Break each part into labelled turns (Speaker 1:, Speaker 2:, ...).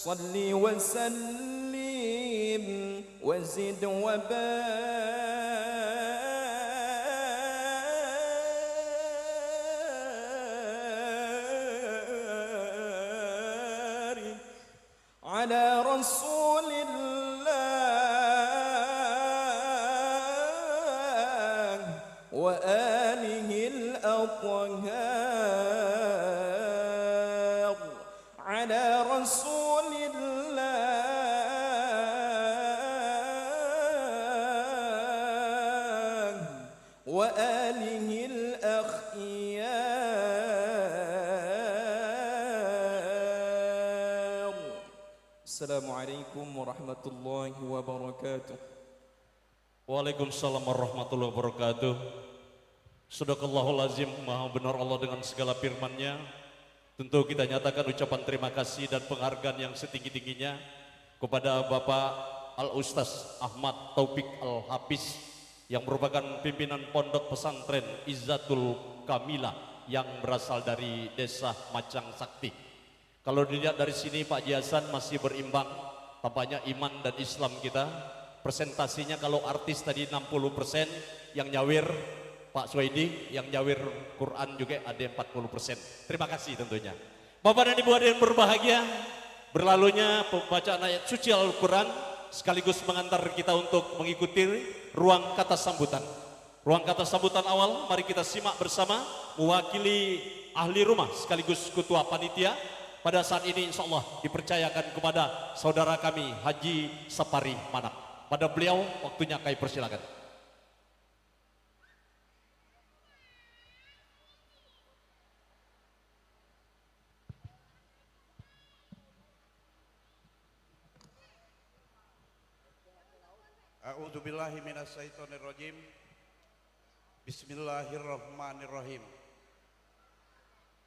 Speaker 1: صل وسلم وزد وبارك على رسول الله وآله الأطهار على رسول الله وآله الأخيار. السلام عليكم ورحمة الله وبركاته.
Speaker 2: Waalaikumsalam warahmatullahi wabarakatuh. Sadaqallahul azim, maha benar Allah dengan segala firman-Nya. Tentu kita nyatakan ucapan terima kasih dan penghargaan yang setinggi-tingginya kepada Bapak Al-Ustaz Ahmad Taufik Al-Hafiz yang merupakan pimpinan pondok pesantren Izzatul Kamila yang berasal dari desa Macang Sakti. Kalau dilihat dari sini Pak Hasan masih berimbang, tampaknya iman dan Islam kita. Presentasinya kalau artis tadi 60%, yang nyawir Pak Suwaidi, yang nyawir Quran juga ada 40%. Terima kasih tentunya. Bapak dan Ibu hadirin berbahagia, berlalunya pembacaan ayat suci Al-Quran sekaligus mengantar kita untuk mengikuti ruang kata sambutan. Ruang kata sambutan awal, mari kita simak bersama mewakili ahli rumah sekaligus ketua panitia. Pada saat ini insya Allah dipercayakan kepada saudara kami Haji Sapari Manak. Pada beliau waktunya kami persilakan.
Speaker 3: A'udzubillahi minasyaitonirrajim. Bismillahirrahmanirrahim.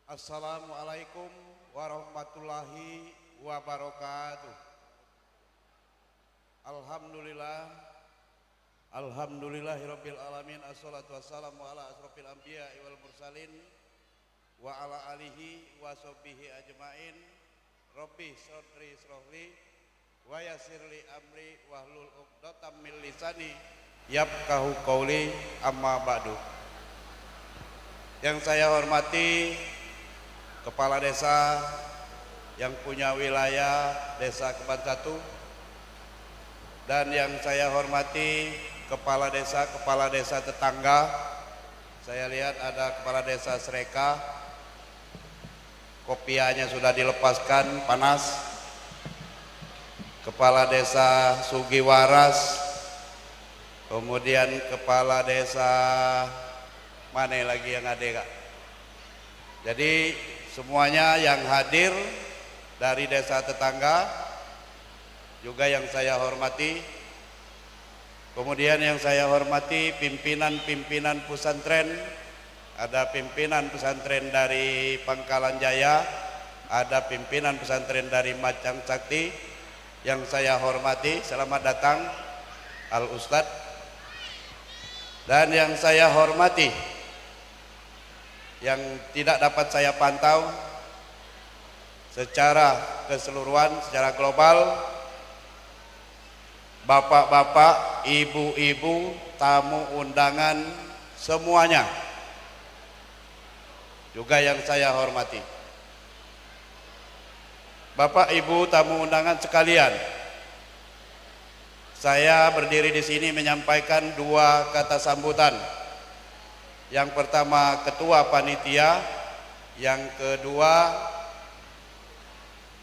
Speaker 3: Assalamualaikum warahmatullahi wabarakatuh. Alhamdulillahirabbil alamin, assalatu wassalamu ala asrofil anbiya'i wal mursalin wa ala alihi wa sahbihi ajmain. Rabbi shodri srohli wa yassirli amri wahlul 'uqdatam min lisani yafqahu qauli, amma ba'du. Yang saya hormati Kepala Desa yang punya wilayah Desa Keban 1, dan yang saya hormati kepala desa tetangga. Saya lihat ada kepala desa Sreka, kopiahnya sudah dilepaskan panas. Kepala desa Sugiwaras, kemudian kepala desa mana lagi yang ada Kak? Jadi semuanya yang hadir dari desa tetangga juga yang saya hormati. Kemudian yang saya hormati pimpinan-pimpinan pesantren. Ada pimpinan pesantren dari Pangkalan Jaya, ada pimpinan pesantren dari Macang Sakti. Yang saya hormati, selamat datang Al Ustadz. Dan yang saya hormati, yang tidak dapat saya pantau secara keseluruhan, secara global, bapak-bapak, ibu-ibu, tamu undangan semuanya juga yang saya hormati. Bapak, ibu, tamu undangan sekalian, saya berdiri di sini menyampaikan dua kata sambutan. Yang pertama ketua panitia, yang kedua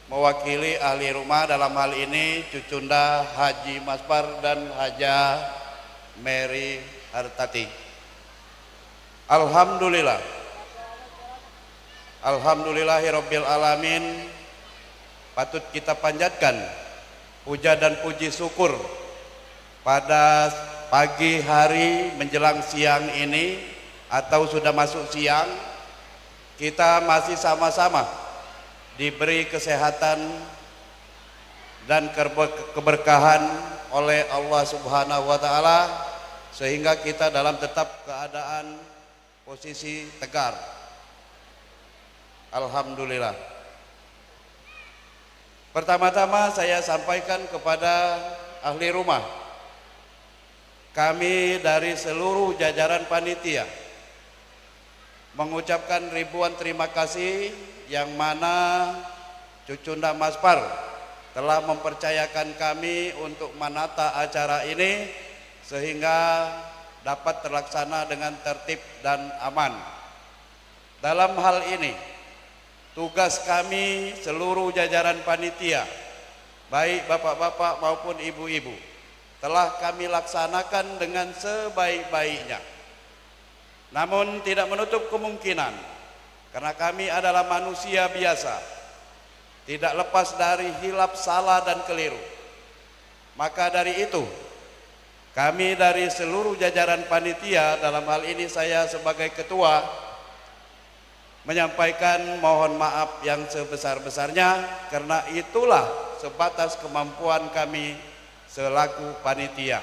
Speaker 3: mewakili ahli rumah, dalam hal ini Cucunda Haji Maspar dan Haja Mary Hartati. Alhamdulillah, alhamdulillahirabbil alamin. Patut kita panjatkan puja dan puji syukur pada pagi hari menjelang siang ini, atau sudah masuk siang, kita masih sama-sama diberi kesehatan dan keberkahan oleh Allah Subhanahu wa taala, sehingga kita dalam tetap keadaan posisi tegar. Alhamdulillah. Pertama-tama saya sampaikan kepada ahli rumah, kami dari seluruh jajaran panitia mengucapkan ribuan terima kasih yang mana Cucunda Maspar telah mempercayakan kami untuk menata acara ini sehingga dapat terlaksana dengan tertib dan aman. Dalam hal ini, tugas kami seluruh jajaran panitia, baik bapak-bapak maupun ibu-ibu, telah kami laksanakan dengan sebaik-baiknya. Namun tidak menutup kemungkinan, karena kami adalah manusia biasa, tidak lepas dari hilap, salah dan keliru. Maka dari itu, kami dari seluruh jajaran panitia, dalam hal ini saya sebagai ketua, menyampaikan mohon maaf yang sebesar-besarnya, karena itulah sebatas kemampuan kami selaku panitia.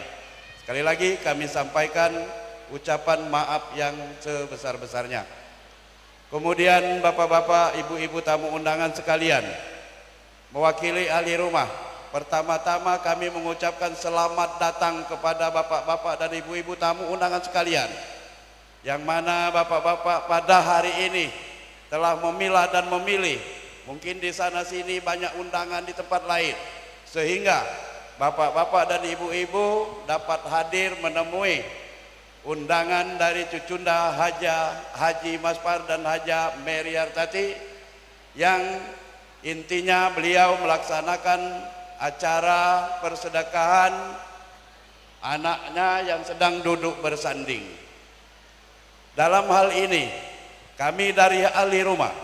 Speaker 3: Sekali lagi kami sampaikan ucapan maaf yang sebesar-besarnya. Kemudian bapak-bapak, ibu-ibu tamu undangan sekalian, mewakili ahli rumah, pertama-tama kami mengucapkan selamat datang kepada bapak-bapak dan ibu-ibu tamu undangan sekalian, yang mana bapak-bapak pada hari ini telah memilah dan memilih. Mungkin di sana sini banyak undangan di tempat lain, sehingga bapak-bapak dan ibu-ibu dapat hadir menemui undangan dari Cucunda Haji Maspar dan Haja Meriartati, yang intinya beliau melaksanakan acara persedekahan anaknya yang sedang duduk bersanding. Dalam hal ini kami dari ahli rumah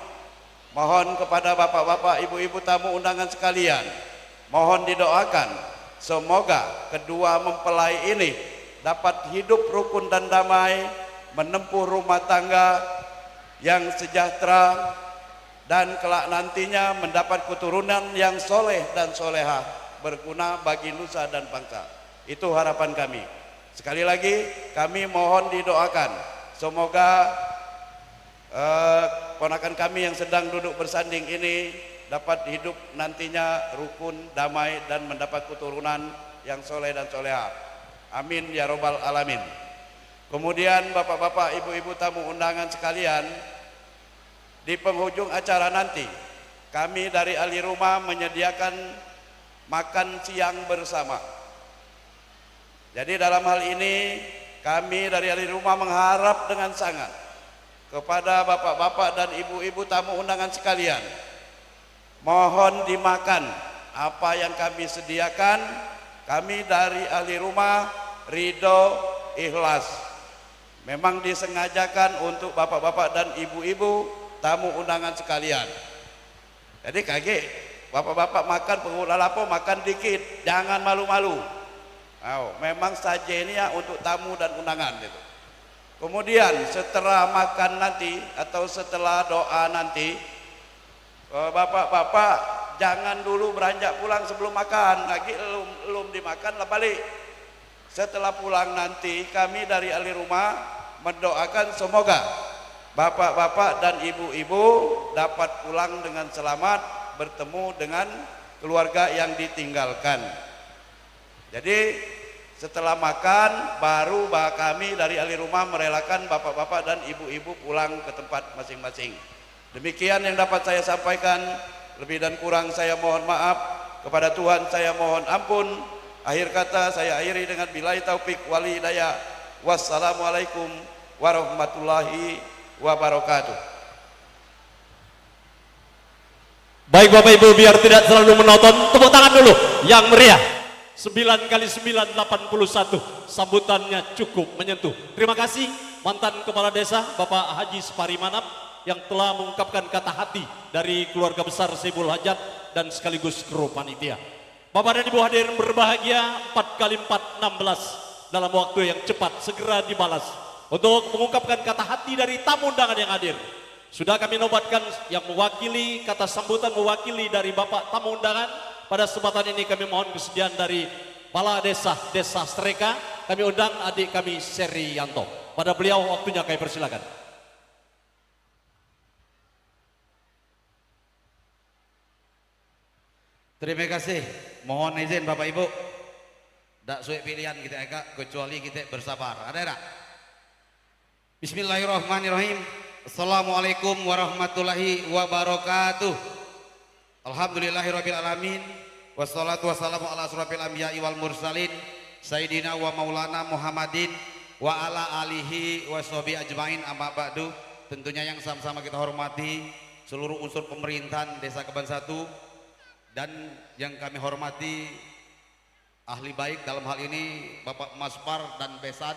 Speaker 3: mohon kepada bapak-bapak, ibu-ibu tamu undangan sekalian, mohon didoakan semoga kedua mempelai ini dapat hidup rukun dan damai, menempuh rumah tangga yang sejahtera, dan kelak nantinya mendapat keturunan yang soleh dan solehah, berguna bagi nusa dan bangsa. Itu harapan kami. Sekali lagi kami mohon didoakan semoga ponakan kami yang sedang duduk bersanding ini dapat hidup nantinya rukun, damai, dan mendapat keturunan yang soleh dan solehah. Amin ya robbal alamin. Kemudian bapak-bapak, ibu-ibu tamu undangan sekalian, di penghujung acara nanti kami dari ahli rumah menyediakan makan siang bersama. Jadi dalam hal ini kami dari ahli rumah mengharap dengan sangat kepada bapak-bapak dan ibu-ibu tamu undangan sekalian, mohon dimakan apa yang kami sediakan. Kami dari ahli rumah ridho, ikhlas. Memang disengajakan untuk bapak-bapak dan ibu-ibu tamu undangan sekalian. Jadi kaget, bapak-bapak makan pengguna lapo makan dikit, jangan malu-malu. Memang sajinya untuk tamu dan undangan itu. Kemudian setelah makan nanti atau setelah doa nanti, bapak-bapak jangan dulu beranjak pulang sebelum makan, lagi belum dimakan lah balik. Setelah pulang nanti kami dari ahli rumah mendoakan semoga bapak-bapak dan ibu-ibu dapat pulang dengan selamat, bertemu dengan keluarga yang ditinggalkan. Jadi setelah makan baru kami dari ahli rumah merelakan bapak-bapak dan ibu-ibu pulang ke tempat masing-masing. Demikian yang dapat saya sampaikan. Lebih dan kurang saya mohon maaf. Kepada Tuhan saya mohon ampun. Akhir kata saya akhiri dengan billahi taufik wal hidayah. Wassalamualaikum warahmatullahi wabarakatuh.
Speaker 2: Baik Bapak Ibu, biar tidak terlalu menonton, tepuk tangan dulu yang meriah. 9 kali 9 81, sambutannya cukup menyentuh. Terima kasih mantan Kepala Desa Bapak Haji Supari Manap yang telah mengungkapkan kata hati dari keluarga besar Sebul Hajat dan sekaligus kru panitia. Bapak dan Ibu hadirin berbahagia, 4 kali 4 16 dalam waktu yang cepat segera dibalas untuk mengungkapkan kata hati dari tamu undangan yang hadir. Sudah kami nobatkan yang mewakili kata sambutan mewakili dari Bapak tamu undangan. Pada kesempatan ini kami mohon kesediaan dari Kepala Desa Sreka. Kami undang adik kami Seri Yanto. Pada beliau waktunya kami persilakan.
Speaker 3: Terima kasih. Mohon izin Bapak Ibu. Tak suai pilihan kita eka kecuali kita bersabar. Ada tak? Bismillahirrahmanirrahim. Assalamualaikum warahmatullahi wabarakatuh. Alhamdulillahirabbil alamin. Wassalatu wassalamu ala asrofil anbiya'i wal mursalin Sayyidina wa maulana Muhammadin wa ala alihi wa sahbihi ajmain, amma ba'du. Tentunya yang sama-sama kita hormati seluruh unsur pemerintahan Desa Keban 1 dan yang kami hormati ahli baik dalam hal ini Bapak Maspar dan Besan,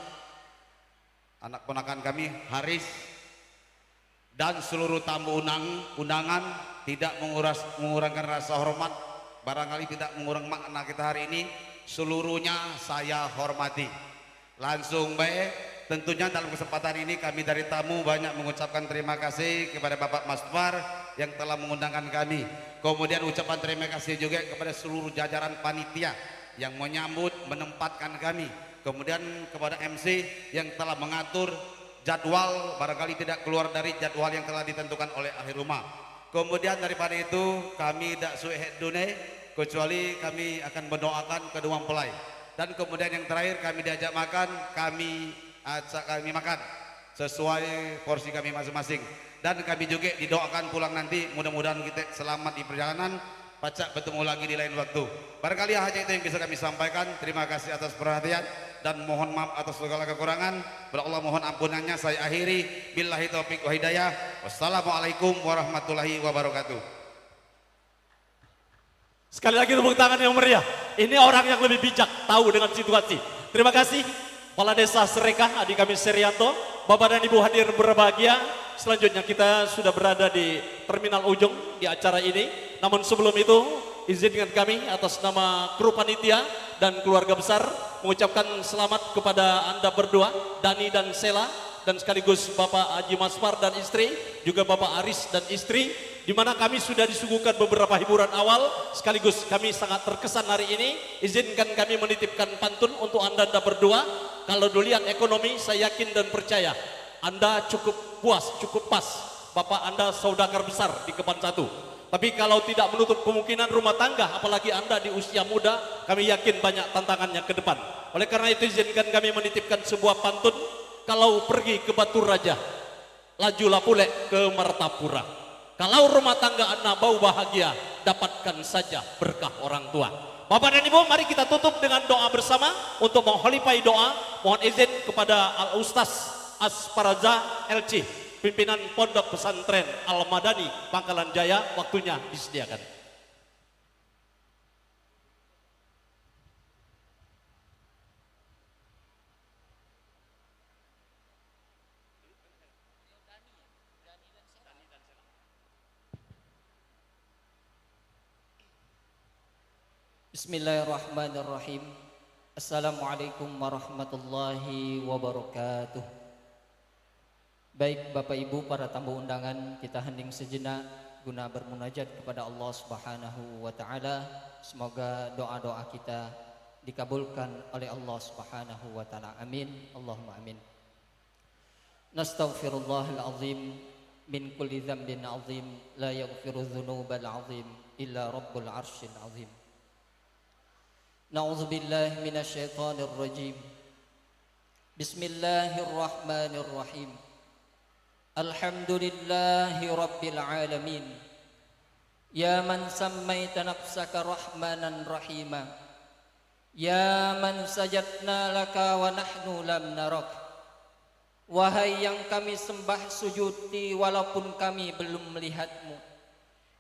Speaker 3: anak ponakan kami Haris, dan seluruh tamu undangan. Tidak mengurangkan rasa hormat, barangkali tidak mengurang makna kita hari ini, seluruhnya saya hormati. Langsung baik, tentunya dalam kesempatan ini kami dari tamu banyak mengucapkan terima kasih kepada Bapak Maspar yang telah mengundangkan kami. Kemudian ucapan terima kasih juga kepada seluruh jajaran panitia yang menyambut, menempatkan kami. Kemudian kepada MC yang telah mengatur jadwal, barangkali tidak keluar dari jadwal yang telah ditentukan oleh ahli rumah. Kemudian daripada itu kami tak suwe dune kecuali kami akan mendoakan kedua mempelai. Dan kemudian yang terakhir kami diajak makan, kami ajak kami makan sesuai porsi kami masing-masing. Dan kami juga didoakan pulang nanti, mudah-mudahan kita selamat di perjalanan, pacak bertemu lagi di lain waktu. Barangkali hanya itu yang bisa kami sampaikan. Terima kasih atas perhatian dan mohon maaf atas segala kekurangan. Allah mohon ampunannya. Saya akhiri, billahi taufiq wa hidayah. Wassalamualaikum warahmatullahi wabarakatuh.
Speaker 2: Sekali lagi tepuk tangan yang meriah. Ini orang yang lebih bijak, tahu dengan situasi. Terima kasih Kepala Desa Serekah, adik kami Serianto. Bapak dan Ibu hadir berbahagia. Selanjutnya kita sudah berada di terminal ujung di acara ini. Namun sebelum itu izinkan kami atas nama kru panitia dan keluarga besar mengucapkan selamat kepada Anda berdua, Dani dan Sela, dan sekaligus Bapak Haji Maspar dan istri, juga Bapak Aris dan istri, di mana kami sudah disuguhkan beberapa hiburan awal, sekaligus kami sangat terkesan hari ini. Izinkan kami menitipkan pantun untuk Anda berdua. Kalau dolian ekonomi, saya yakin dan percaya Anda cukup puas, cukup pas. Bapak Anda saudagar besar di Keban 1. Tapi kalau tidak menutup kemungkinan rumah tangga, apalagi Anda di usia muda, kami yakin banyak tantangannya ke depan. Oleh karena itu izinkan kami menitipkan sebuah pantun. Kalau pergi ke Batu Raja, lajulah pulek ke Martapura. Kalau rumah tangga Anda bau bahagia, dapatkan saja berkah orang tua. Bapak dan Ibu, mari kita tutup dengan doa bersama. Untuk mengholifai doa, mohon izin kepada Al-Ustaz Asparaza LC, pimpinan Pondok Pesantren Al-Madani Pangkalan Jaya, waktunya disediakan.
Speaker 4: Bismillahirrahmanirrahim. Assalamualaikum warahmatullahi wabarakatuh. Baik Bapak Ibu para tamu undangan, kita hening sejenak guna bermunajat kepada Allah Subhanahu wa taala. Semoga doa-doa kita dikabulkan oleh Allah Subhanahu wa taala. Amin. Allahumma amin. Nastaghfirullahal azim min kulli dzambin azim, la yaghfiru dzunubal azim illa rabbul arsyil azim. Na'udzu billahi minasyaitonir rajim. Bismillahirrahmanirrahim. Alhamdulillahi rabbil alamin. Ya man sammaita nafsaka rahmanan rahima. Ya man sajadna laka wa nahnu lam narak. Wahai yang kami sembah sujuti walaupun kami belum melihatmu.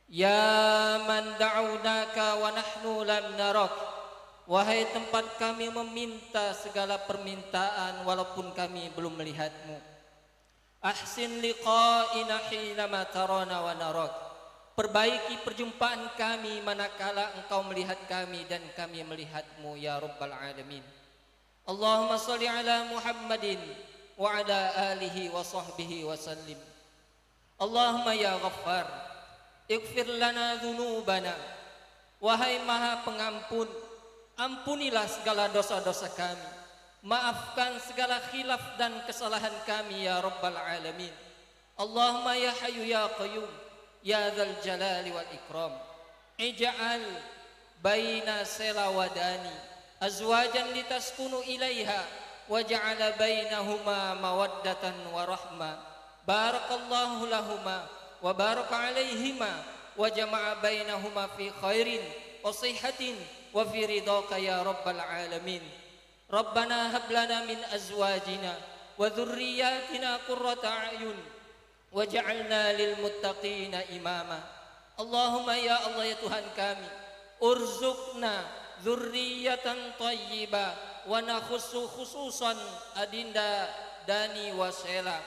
Speaker 4: Ya man da'unaka wa nahnu lam narak. Wahai tempat kami meminta segala permintaan walaupun kami belum melihatmu. Ahsin liqa'ina hinama tarana wa narak. Perbaiki perjumpaan kami manakala engkau melihat kami dan kami melihatmu ya Rabbal Alamin. Allahumma salli ala Muhammadin wa ala alihi wa sahbihi wa sallim. Allahumma ya Ghaffar, ighfir lana dhunubana. Wahai Maha Pengampun, ampunilah segala dosa-dosa kami. Maafkan segala khilaf dan kesalahan kami ya Rabbal Alamin. Allahumma ya Hayyu ya Qayyum ya Dzal Jalali wal Ikram. Ij'al baina Sela wa Dani azwajan litaskunu ilaiha wa ja'ala bainahuma mawaddatan wa rahma. Barakallahu lahuma wa baraka alaihima wa jama'a bainahuma fi khairin wa sihatin wa fi ridhaka ya rabbal alamin. Rabbana hab lana min azwajina wa dhurriyyatina qurrata a'yun waj'alna lil muttaqina imama. Allahumma ya Allah ya Tuhan kami, urzukna dzurriyyatan thayyibah wa nakhussu khususan Adinda Dani wa Sela.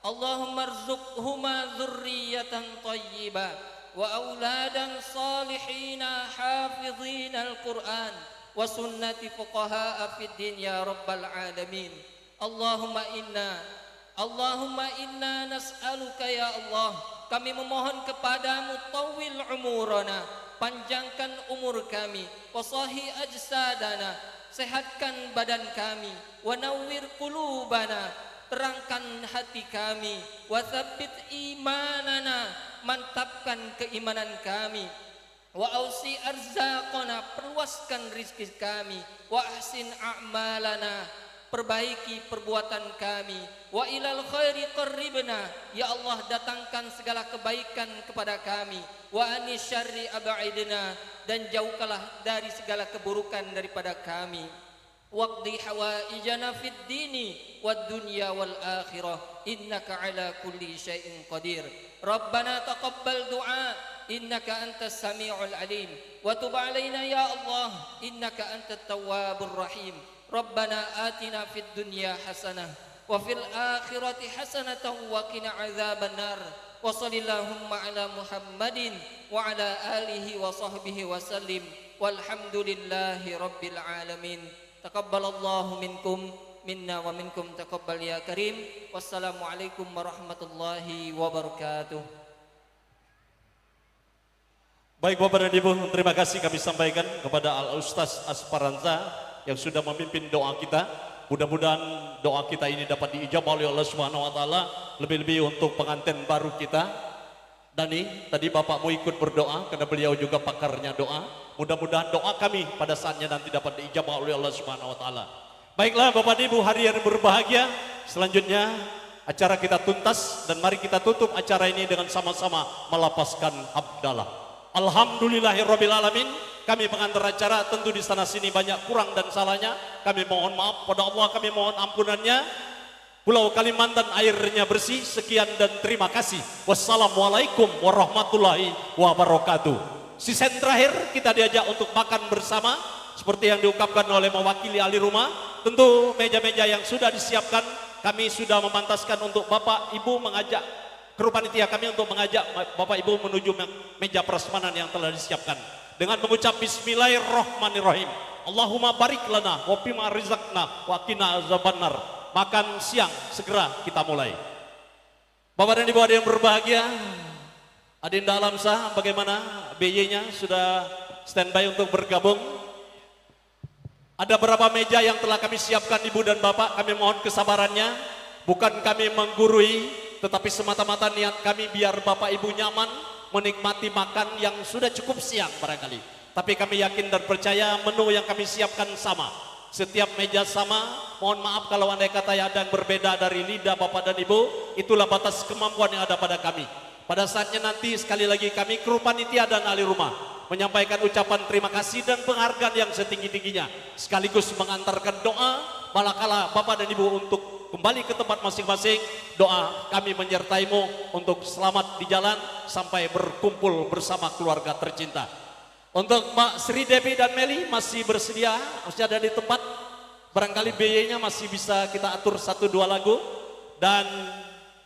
Speaker 4: Allahumma arzuqhuma dzurriyyatan thayyibah wa auladan salihina hafizina al-Qur'an wa sunnati fuqahaa fid din ya rabbal alamin. Allahumma inna nas'aluka ya Allah, kami memohon kepadamu tawil umurana, panjangkan umur kami, wasahi ajsadana, sehatkan badan kami, wa nawwir qulubana, terangkan hati kami, wa tsabbit imanana, mantapkan keimanan kami, wa ausi arzaqana, perluaskan rizki kami, wa ahsin a'malana, perbaiki perbuatan kami, wa ilal khairi qarribna, ya Allah datangkan segala kebaikan kepada kami, wa anis syarri ab'idna, dan jauhkanlah dari segala keburukan daripada kami. Waqdi hawaijana fid dini wad dunya wal akhirah innaka ala kulli syai'in qadir. Rabbana taqabbal du'a innaka antas sami'ul alim wa tub alaina ya Allah innaka antat tawwabur rahim. Rabbana atina fid dunya hasanah wa fil akhirati hasanatan wa qina adzabannar. Wa sallallahu ala Muhammadin wa ala alihi wa sahbihi wa sallim walhamdulillahi rabbil alamin. Taqabbalallahu minkum minna wa minkum taqabbal ya karim. Wassalamualaikum warahmatullahi wabarakatuh.
Speaker 2: Baik Bapak dan Ibu, terima kasih kami sampaikan kepada Al-Ustaz Asparanza yang sudah memimpin doa kita. Mudah-mudahan doa kita ini dapat diijabah oleh Allah Subhanahu wa taala, lebih-lebih untuk pengantin baru kita. Dani, tadi Bapak mau ikut berdoa karena beliau juga pakarnya doa. Mudah-mudahan doa kami pada saatnya nanti dapat diijabah oleh Allah Subhanahu wa taala. Baiklah Bapak dan Ibu, hari yang berbahagia, selanjutnya acara kita tuntas dan mari kita tutup acara ini dengan sama-sama melapaskan hamdalah. Alhamdulillahirabbil alamin. Kami pengantar acara tentu di sana sini banyak kurang dan salahnya. Kami mohon maaf pada Allah, kami mohon ampunannya. Pulau Kalimantan airnya bersih. Sekian dan terima kasih. Wassalamualaikum warahmatullahi wabarakatuh. Sisen terakhir kita diajak untuk makan bersama seperti yang diungkapkan oleh mewakili ahli rumah. Tentu meja-meja yang sudah disiapkan kami sudah memantaskan untuk Bapak Ibu mengajak kru panitia kami untuk mengajak Bapak Ibu menuju meja prasmanan yang telah disiapkan dengan mengucap bismillahirrahmanirrahim. Allahumma barik lana wa fima rizaqna wa qina azabannar. Makan siang segera kita mulai. Bapak dan Ibu yang berbahagia, Adinda Alamsah bagaimana BY-nya sudah standby untuk bergabung? Ada berapa meja yang telah kami siapkan Ibu dan Bapak, kami mohon kesabarannya. Bukan kami menggurui, tetapi semata-mata niat kami biar Bapak Ibu nyaman menikmati makan yang sudah cukup siang barangkali. Tapi kami yakin dan percaya menu yang kami siapkan sama. Setiap meja sama, mohon maaf kalau andai kata ada yang berbeda dari lidah Bapak dan Ibu, itulah batas kemampuan yang ada pada kami. Pada saatnya nanti sekali lagi kami kru panitia dan ahli rumah menyampaikan ucapan terima kasih dan penghargaan yang setinggi-tingginya. Sekaligus mengantarkan doa, manakala Bapak dan Ibu untuk kembali ke tempat masing-masing. Doa kami menyertaimu untuk selamat di jalan sampai berkumpul bersama keluarga tercinta. Untuk Mbak Sri Devi dan Meli masih bersedia, masih ada di tempat. Barangkali BY-nya masih bisa kita atur 1-2 lagu. Dan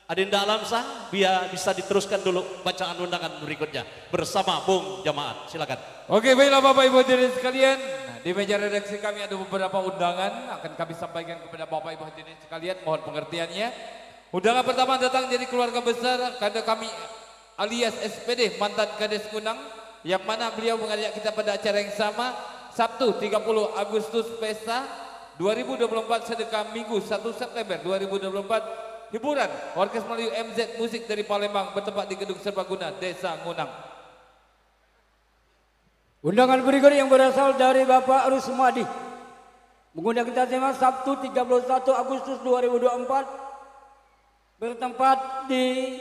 Speaker 2: Adinda Alamsah biar bisa diteruskan dulu bacaan undangan berikutnya bersama Bung Jamaat. Silakan.
Speaker 5: Oke, baiklah Bapak Ibu hadirin sekalian. Di meja redaksi kami ada beberapa undangan akan kami sampaikan kepada Bapak Ibu hadirin sekalian, mohon pengertiannya. Undangan pertama datang dari keluarga besar kader kami alias SPD mantan Kades Kunang, yang mana beliau mengajak kita pada acara yang sama Sabtu 30 Agustus Pesta 2024 sedekah Minggu 1 September 2024 hiburan Orkes Melayu MZ Musik dari Palembang bertempat di Gedung Serbaguna Desa Ngunang.
Speaker 6: Undangan berikut yang berasal dari Bapak Rusmadi mengundang kita semua Sabtu 31 Agustus 2024 bertempat di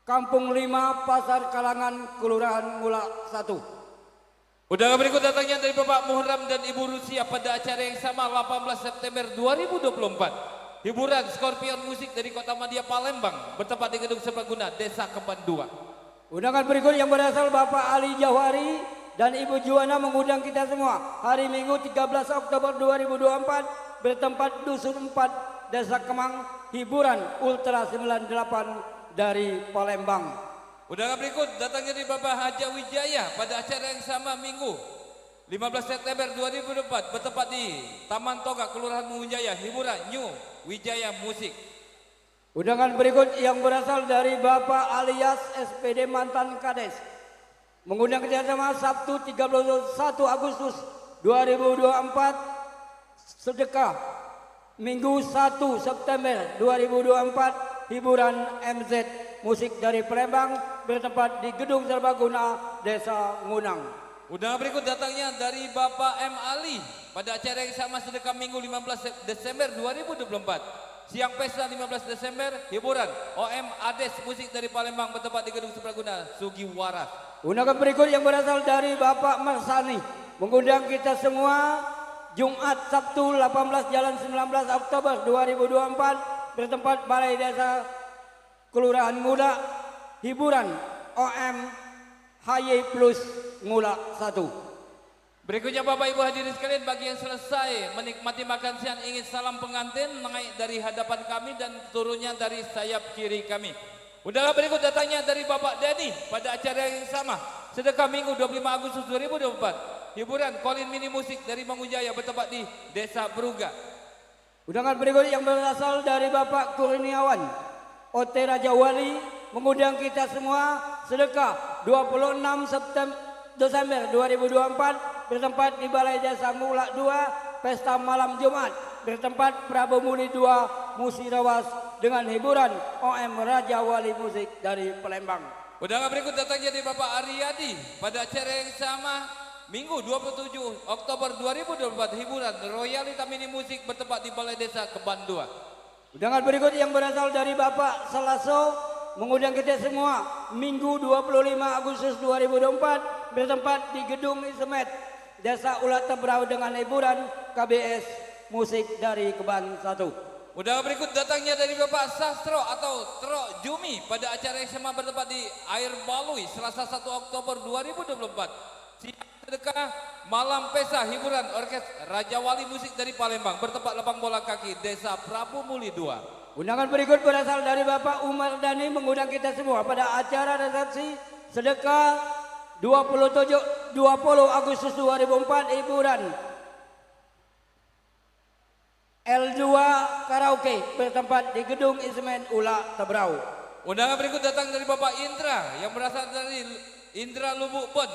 Speaker 6: Kampung 5 Pasar Kalangan Kelurahan Mula 1.
Speaker 5: Undangan berikut datangnya dari Bapak Muhram dan Ibu Rusia pada acara yang sama 18 September 2024. Hiburan Scorpion Musik dari Kota Madia Palembang bertempat di Gedung Serbaguna Desa Kemban 2.
Speaker 6: Undangan berikut yang berasal Bapak Ali Jawhari dan Ibu Juwana mengundang kita semua hari Minggu 13 Oktober 2024 bertempat Dusun 4 Desa Kemang, hiburan Ultra 98 dari Palembang.
Speaker 5: Undangan berikut datangnya dari Bapak Haja Wijaya pada acara yang sama Minggu 15 September 2024 bertempat di Taman Toga Kelurahan Mungunjaya, hiburan New Wijaya Musik.
Speaker 6: Undangan berikut yang berasal dari Bapak alias SPD mantan Kades mengundang kita sama Sabtu 31 Agustus 2024 sedekah Minggu 1 September 2024 hiburan MZ Musik dari Palembang bertempat di Gedung Serbaguna Desa Ngunang.
Speaker 5: Undangan berikut datangnya dari Bapak M. Ali pada acara yang sama sedekah Minggu 15 Desember 2024. Siang pesta 15 Desember, hiburan OM Ades Musik dari Palembang bertempat di Gedung Serbaguna Sugiwaras.
Speaker 6: Undangan berikut yang berasal dari Bapak Marsani mengundang kita semua Jumat Sabtu 18 Jalan 19 Oktober 2024 bertempat Balai Desa Kelurahan Mula, hiburan OM HY Plus Mula 1.
Speaker 5: Berikutnya Bapak Ibu hadirin sekalian, bagi yang selesai menikmati makan siang ingin salam pengantin naik dari hadapan kami dan turunnya dari sayap kiri kami. Undangan berikut datangnya dari Bapak Denny pada acara yang sama sedekah Minggu 25 Agustus 2024. Hiburan Colin Mini Musik dari Mangunjaya bertempat di Desa Beruga.
Speaker 6: Undangan berikut yang berasal dari Bapak Kurniawan OT Raja Wali mengundang kita semua sedekah 26 Desember 2024 bertempat di Balai Desa Mula 2 pesta malam Jumat bertempat Prabu Muli 2 Musirawas dengan hiburan OM Raja Wali Musik dari Palembang.
Speaker 5: Undangan berikut datangnya dari Bapak Ariyadi pada acara yang sama Minggu 27 Oktober 2024 hiburan Royalita Mini Musik bertempat di Balai Desa Kemban 2.
Speaker 6: Undangan berikut yang berasal dari Bapak Selaso mengundang kita semua Minggu 25 Agustus 2024 bertempat di Gedung Ismet Desa Ulat Tebrau dengan hiburan KBS Musik dari Kemban 1.
Speaker 5: Undangan berikut datangnya dari Bapak Sastro atau Tro Jumi pada acara yang sama bertempat di Air Balui Selasa 1 Oktober 2024. Siang sedekah malam pesta hiburan orkes Raja Wali Musik dari Palembang bertempat lapang bola kaki Desa Prabu Muli 2.
Speaker 6: Undangan berikut berasal dari Bapak Umar Dhani mengundang kita semua pada acara resepsi sedekah 20 Agustus 2004 hiburan L2 Karaoke bertempat di Gedung Ismen Ula Tebrau.
Speaker 5: Undangan berikut datang dari Bapak Indra yang berasal dari Indra Lubuk Pon.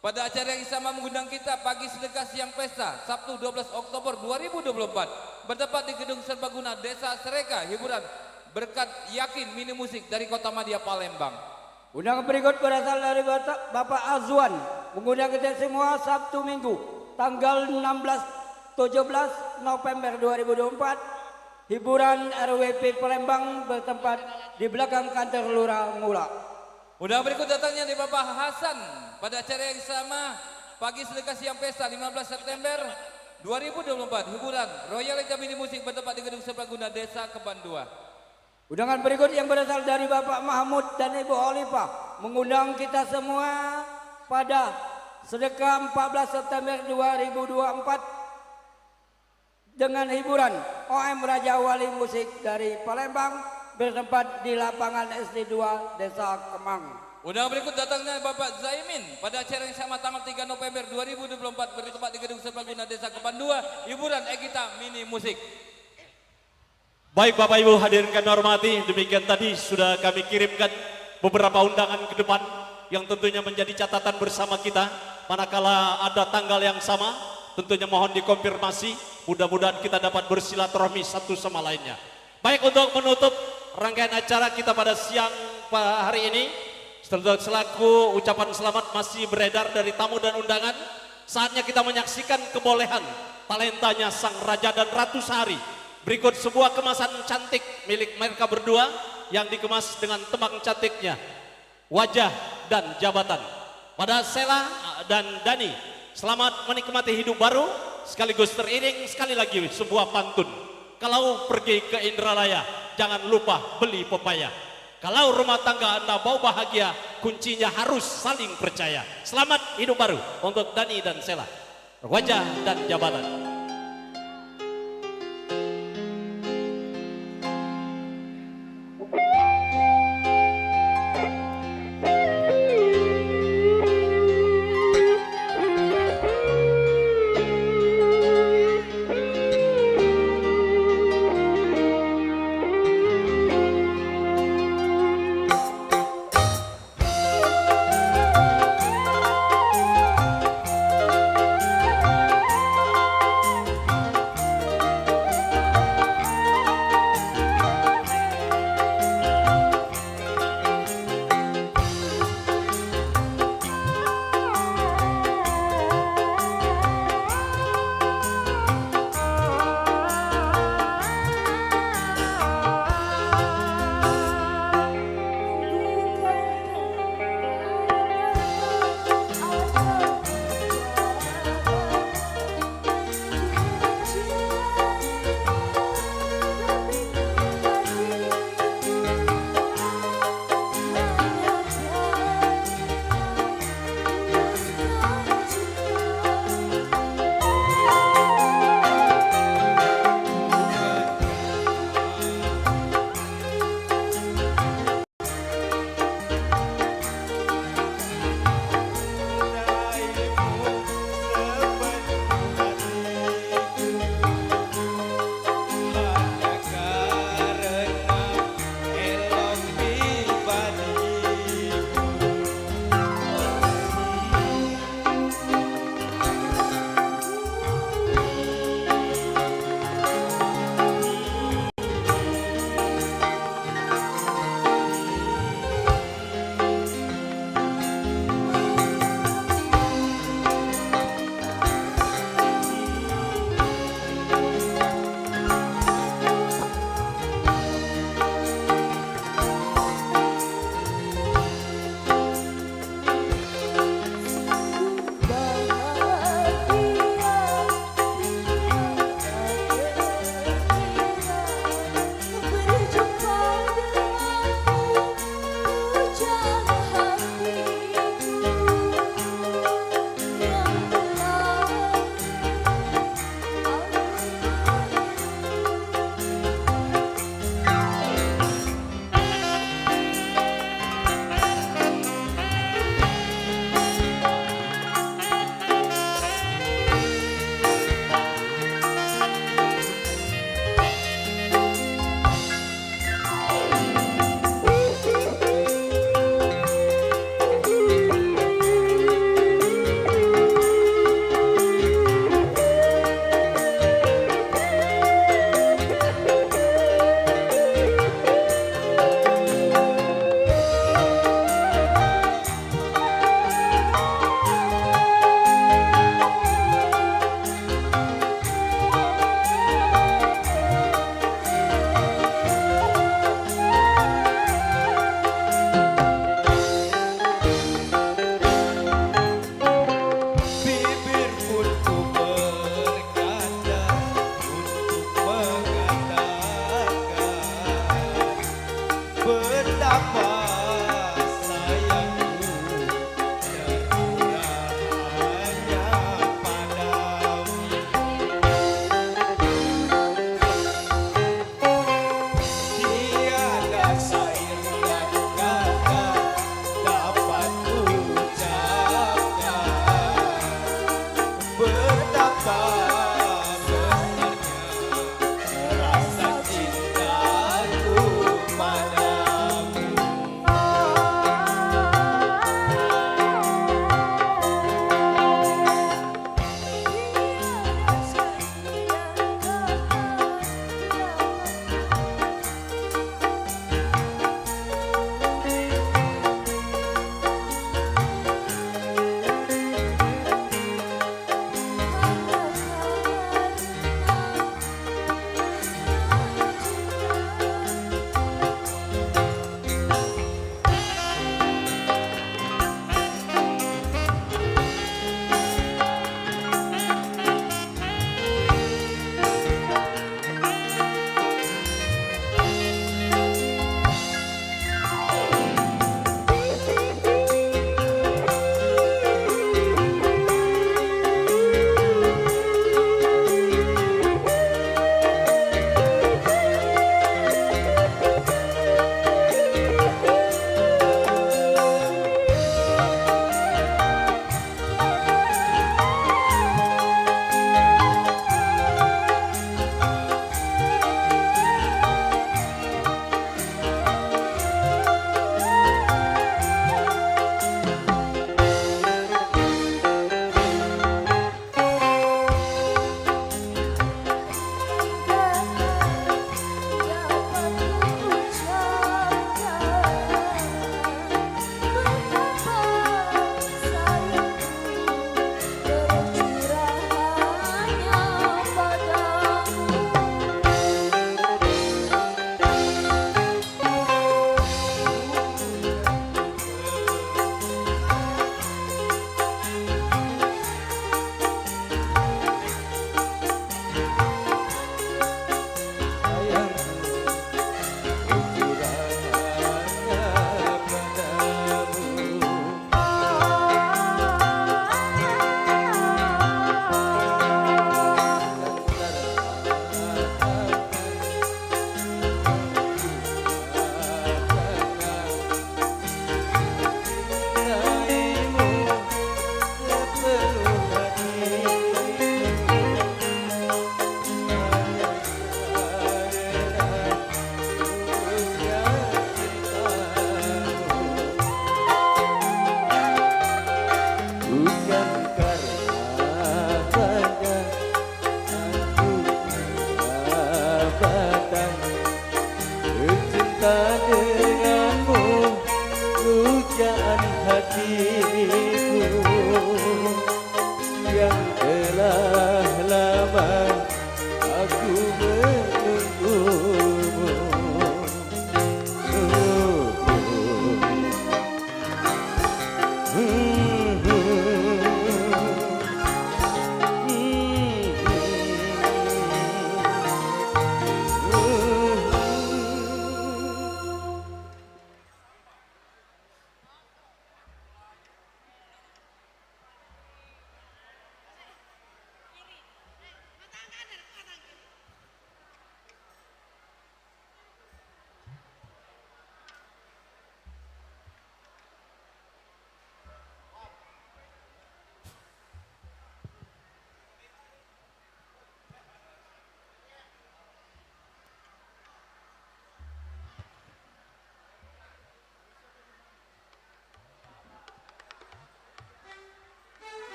Speaker 5: Pada acara yang sama mengundang kita pagi sedekah siang pesta Sabtu 12 Oktober 2024 bertempat di Gedung Serbaguna Desa Sereka hiburan berkat yakin mini musik dari Kota Madia Palembang.
Speaker 6: Undangan berikut berasal dari Bapak Azwan mengundang kita semua Sabtu Minggu tanggal 17 November 2024 hiburan RWP Palembang bertempat di belakang kantor Lurah Mula.
Speaker 5: Undangan berikut datangnya dari Bapak Hasan pada acara yang sama pagi sedekah siang pesta 15 September 2024 hiburan Royalita Mini Musik bertempat di Gedung Serbaguna Desa Kemban 2.
Speaker 6: Undangan berikut yang berasal dari Bapak Mahmud dan Ibu Olivah mengundang kita semua pada sedekah 14 September 2024 dengan hiburan OM Raja Wali Musik dari Palembang bertempat di lapangan SD 2 Desa Kemang.
Speaker 5: Undangan berikut datangnya Bapak Zaimin pada acara yang sama tanggal 3 November 2024 bertempat di Gedung Serbaguna Desa Kemban 2 hiburan Egita Mini Musik.
Speaker 2: Baik Bapak Ibu hadirin kami hormati, demikian tadi sudah kami kirimkan beberapa undangan ke depan yang tentunya menjadi catatan bersama kita. Manakala ada tanggal yang sama, tentunya mohon dikonfirmasi, mudah-mudahan kita dapat bersilaturahmi satu sama lainnya. Baik, untuk menutup rangkaian acara kita pada siang hari ini, Selaku ucapan selamat masih beredar dari tamu dan undangan, saatnya kita menyaksikan kebolehan talentanya sang raja dan ratu Sari. Berikut sebuah kemasan cantik milik mereka berdua yang dikemas dengan tembang cantiknya, wajah dan jabatan. Pada Sela dan Dani, selamat menikmati hidup baru, sekaligus teriring sekali lagi sebuah pantun. Kalau pergi ke Indralaya, jangan lupa beli pepaya. Kalau rumah tangga Anda mau bahagia, kuncinya harus saling percaya. Selamat hidup baru untuk Dani dan Sela, wajah dan jabatan.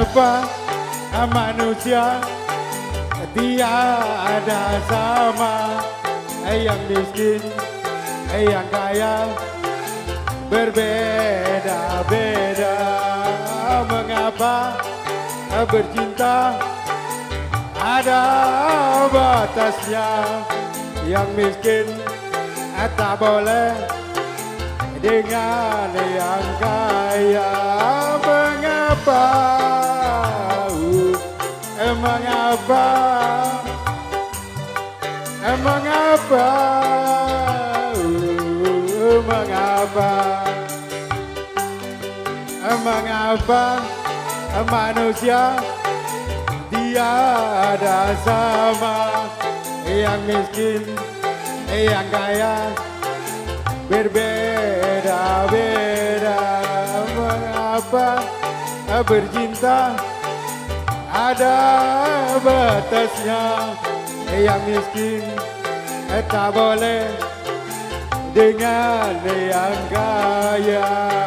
Speaker 7: Mengapa manusia tiada sama, yang miskin, yang kaya berbeda-beda. Mengapa bercinta ada batasnya, yang miskin tak boleh dengan yang kaya. Mengapa? Mengapa? Mengapa? Mengapa? Mengapa manusia tiada sama, yang miskin, yang kaya berbeda-beda. Mengapa bercinta ada batasnya, yang miskin tak boleh dengan yang kaya.